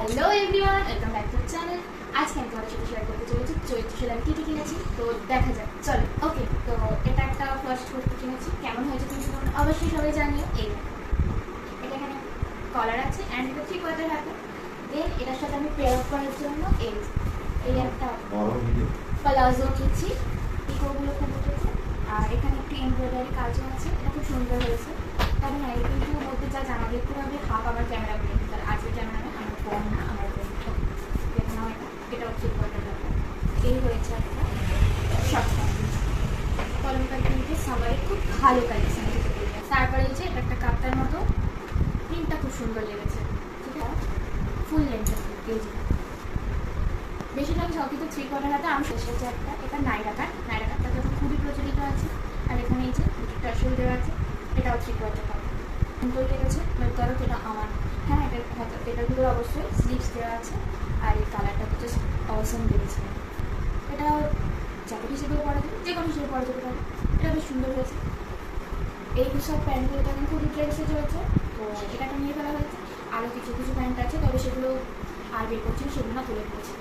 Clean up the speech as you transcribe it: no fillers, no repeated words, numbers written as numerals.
Hello everyone, welcome back to channel. আজকে আমি তোমাদের সাথে শেয়ার করতে চলেছি চৈত্র সেল আমি কী কী কিনেছি, তো দেখা যাক। চলো, ওকে। তো এটা একটা ফার্স্ট কুর্তি কিনেছি, কেমন হয়েছে তুমি তোমরা অবশ্যই সবাই জানিও। এই এটা এখানে কলার আছে অ্যান্ড এটা 3/4 হাতে। দেন এটার সাথে আমি পেয়ার আপ করার জন্য এই একটা প্লাজো নিয়েছি। পিকোগুলো খুব উঠেছে আর এখানে একটু এমব্রয়ডারি কাজও আছে, এটা খুব সুন্দর হয়েছে। তবে হ্যাঁ, কিন্তু মধ্যে যা জামা দেখতে হবে হাফ আমার ক্যামেরা প্রিন্ট, আর আজকে ক্যামেরা আমার ফোন না, আমার ফোন দেখে নাও। এটাও 3/4 হাতে। এই হয়েছে একটা শর্ট কলমকার প্রিন্টের সামারে খুব ভালো কালেকশন। তারপরে এই যে এটা একটা কাপ্তার মতো, প্রিন্টটা খুব সুন্দর লেগেছে। ঠিক আছে, ফুল লেন্থের কেজি বেশিরভাগ সব কিছু 3/4 হাতে। আমি শেষ হচ্ছে একটা, এটা নাইরা কাটটা যখন খুবই প্রচলিত আছে। আর এখানে এই যে টাসেল দেওয়া আছে, এটাও 3/4 হাতে। সুন্দর লেগেছে, ধরো এটা আমার। হ্যাঁ, এটার ভিতরে অবশ্যই স্লিভস দেওয়া আছে। আর এই কালারটা তো জাস্ট অসম লেগেছে। এটা জ্যাকেট হিসেবেও পরা যায়, যে কোনো হিসেবে পরা যেতে পারে। এটা বেশ সুন্দর হয়েছে। এই সব প্যান্টগুলো এখন খুবই ট্রেন্ডসে চলছে, তো এটাকে নিয়ে ফেলা হয়েছে। আরও কিছু কিছু প্যান্ট আছে, তবে সেগুলো আর বের করছি, সেগুলো না তুলে দিয়েছি।